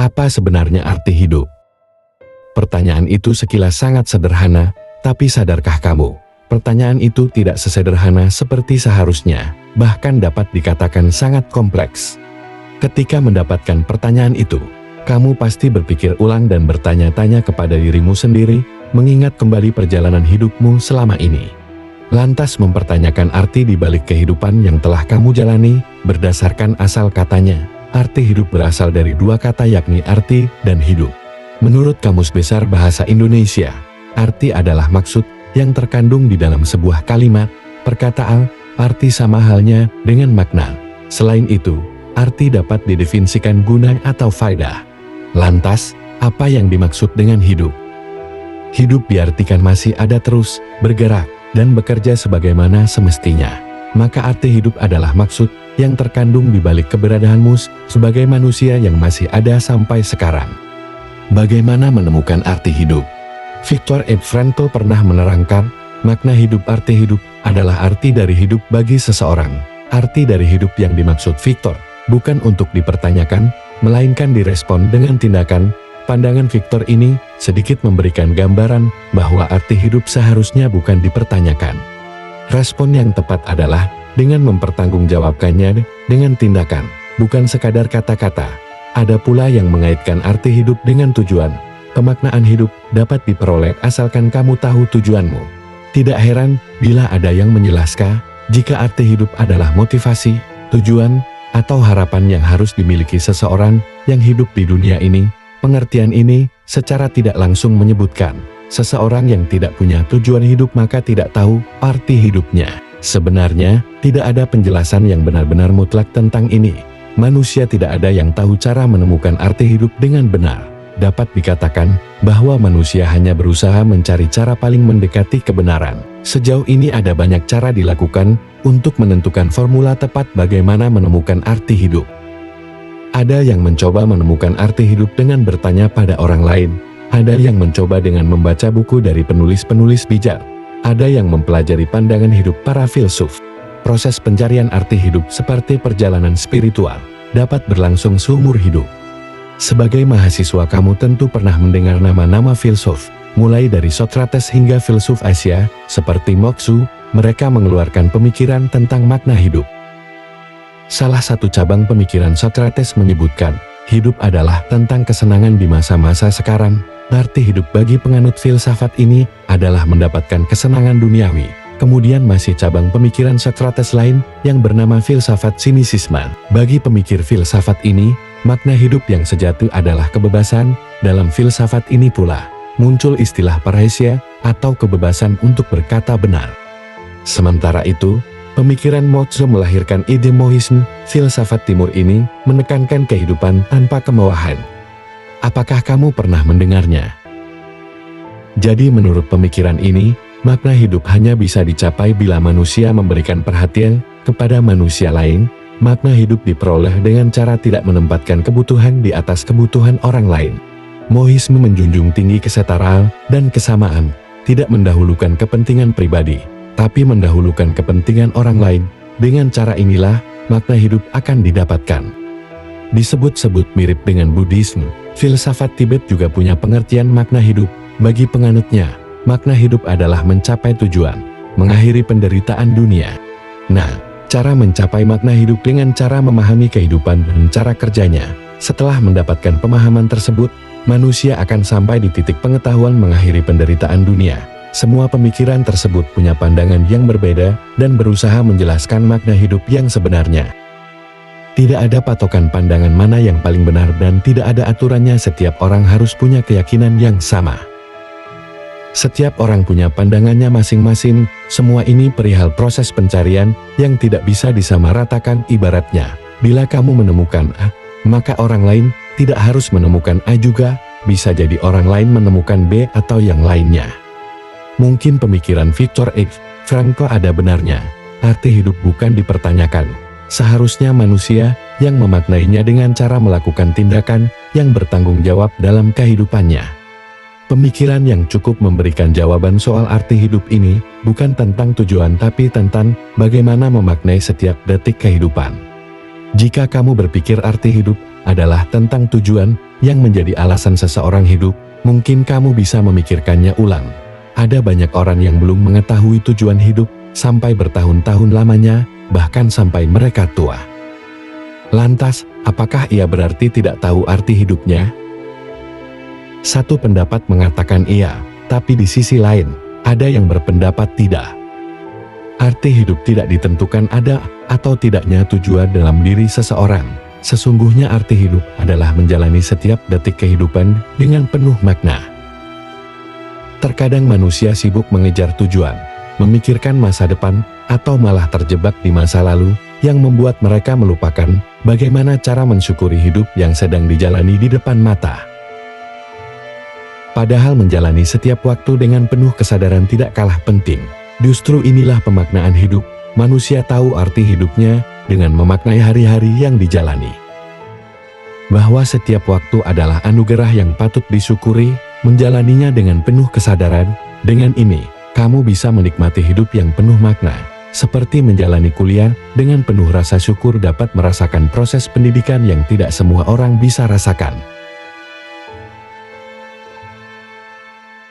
Apa sebenarnya arti hidup? Pertanyaan itu sekilas sangat sederhana, tapi sadarkah kamu? Pertanyaan itu tidak sesederhana seperti seharusnya, bahkan dapat dikatakan sangat kompleks. Ketika mendapatkan pertanyaan itu, kamu pasti berpikir ulang dan bertanya-tanya kepada dirimu sendiri, mengingat kembali perjalanan hidupmu selama ini. Lantas mempertanyakan arti di balik kehidupan yang telah kamu jalani, berdasarkan asal katanya. Arti hidup berasal dari dua kata yakni arti dan hidup. Menurut Kamus Besar Bahasa Indonesia, arti adalah maksud yang terkandung di dalam sebuah kalimat, perkataan, arti sama halnya dengan makna. Selain itu, arti dapat didefinisikan guna atau faedah. Lantas, apa yang dimaksud dengan hidup? Hidup diartikan masih ada terus, bergerak, dan bekerja sebagaimana semestinya. Maka arti hidup adalah maksud yang terkandung di balik keberadaanmu sebagai manusia yang masih ada sampai sekarang. Bagaimana menemukan arti hidup? Viktor E. Frankl pernah menerangkan, makna hidup arti hidup adalah arti dari hidup bagi seseorang. Arti dari hidup yang dimaksud Viktor bukan untuk dipertanyakan, melainkan direspon dengan tindakan. Pandangan Viktor ini sedikit memberikan gambaran bahwa arti hidup seharusnya bukan dipertanyakan. Respon yang tepat adalah dengan mempertanggungjawabkannya dengan tindakan, bukan sekadar kata-kata. Ada pula yang mengaitkan arti hidup dengan tujuan. Pemaknaan hidup dapat diperoleh asalkan kamu tahu tujuanmu. Tidak heran bila ada yang menjelaskan, jika arti hidup adalah motivasi, tujuan, atau harapan yang harus dimiliki seseorang yang hidup di dunia ini. Pengertian ini secara tidak langsung menyebutkan, seseorang yang tidak punya tujuan hidup maka tidak tahu arti hidupnya. Sebenarnya, tidak ada penjelasan yang benar-benar mutlak tentang ini. Manusia tidak ada yang tahu cara menemukan arti hidup dengan benar. Dapat dikatakan bahwa manusia hanya berusaha mencari cara paling mendekati kebenaran. Sejauh ini ada banyak cara dilakukan untuk menentukan formula tepat bagaimana menemukan arti hidup. Ada yang mencoba menemukan arti hidup dengan bertanya pada orang lain. Ada yang mencoba dengan membaca buku dari penulis-penulis bijak. Ada yang mempelajari pandangan hidup para filsuf. Proses pencarian arti hidup seperti perjalanan spiritual dapat berlangsung seumur hidup. Sebagai mahasiswa kamu tentu pernah mendengar nama-nama filsuf, mulai dari Socrates hingga filsuf Asia seperti Mozu. Mereka mengeluarkan pemikiran tentang makna hidup. Salah satu cabang pemikiran Socrates menyebutkan, hidup adalah tentang kesenangan di masa-masa sekarang. Arti hidup bagi penganut filsafat ini adalah mendapatkan kesenangan duniawi. Kemudian masih cabang pemikiran Socrates lain yang bernama filsafat sinisisme. Bagi pemikir filsafat ini, makna hidup yang sejati adalah kebebasan. Dalam filsafat ini pula, muncul istilah parrhesia atau kebebasan untuk berkata benar. Sementara itu, pemikiran Mozu melahirkan ide mohisme. Filsafat timur ini menekankan kehidupan tanpa kemewahan. Apakah kamu pernah mendengarnya? Jadi menurut pemikiran ini, makna hidup hanya bisa dicapai bila manusia memberikan perhatian kepada manusia lain. Makna hidup diperoleh dengan cara tidak menempatkan kebutuhan di atas kebutuhan orang lain. Mohisme menjunjung tinggi kesetaraan dan kesamaan, tidak mendahulukan kepentingan pribadi, tapi mendahulukan kepentingan orang lain. Dengan cara inilah, makna hidup akan didapatkan. Disebut-sebut mirip dengan Buddhisme, filsafat Tibet juga punya pengertian makna hidup. Bagi penganutnya, makna hidup adalah mencapai tujuan, mengakhiri penderitaan dunia. Nah, cara mencapai makna hidup dengan cara memahami kehidupan dan cara kerjanya. Setelah mendapatkan pemahaman tersebut, manusia akan sampai di titik pengetahuan mengakhiri penderitaan dunia. Semua pemikiran tersebut punya pandangan yang berbeda dan berusaha menjelaskan makna hidup yang sebenarnya. Tidak ada patokan pandangan mana yang paling benar dan tidak ada aturannya. Setiap orang harus punya keyakinan yang sama. Setiap orang punya pandangannya masing-masing. Semua ini perihal proses pencarian yang tidak bisa disamaratakan. Ibaratnya, bila kamu menemukan A, maka orang lain tidak harus menemukan A juga. Bisa jadi orang lain menemukan B atau yang lainnya. Mungkin pemikiran Viktor E. Frankl ada benarnya. Arti hidup bukan dipertanyakan. Seharusnya manusia yang memaknainya dengan cara melakukan tindakan yang bertanggung jawab dalam kehidupannya. Pemikiran yang cukup memberikan jawaban soal arti hidup ini bukan tentang tujuan tapi tentang bagaimana memaknai setiap detik kehidupan. Jika kamu berpikir arti hidup adalah tentang tujuan, yang menjadi alasan seseorang hidup, mungkin kamu bisa memikirkannya ulang. Ada banyak orang yang belum mengetahui tujuan hidup sampai bertahun-tahun lamanya, bahkan sampai mereka tua. Lantas, apakah ia berarti tidak tahu arti hidupnya? Satu pendapat mengatakan iya, tapi di sisi lain, ada yang berpendapat tidak. Arti hidup tidak ditentukan ada atau tidaknya tujuan dalam diri seseorang. Sesungguhnya arti hidup adalah menjalani setiap detik kehidupan dengan penuh makna. Terkadang manusia sibuk mengejar tujuan, memikirkan masa depan, atau malah terjebak di masa lalu, yang membuat mereka melupakan bagaimana cara mensyukuri hidup yang sedang dijalani di depan mata. Padahal menjalani setiap waktu dengan penuh kesadaran tidak kalah penting. Justru inilah pemaknaan hidup. Manusia tahu arti hidupnya dengan memaknai hari-hari yang dijalani. Bahwa setiap waktu adalah anugerah yang patut disyukuri, menjalaninya dengan penuh kesadaran. Dengan ini, kamu bisa menikmati hidup yang penuh makna. Seperti menjalani kuliah dengan penuh rasa syukur dapat merasakan proses pendidikan yang tidak semua orang bisa rasakan.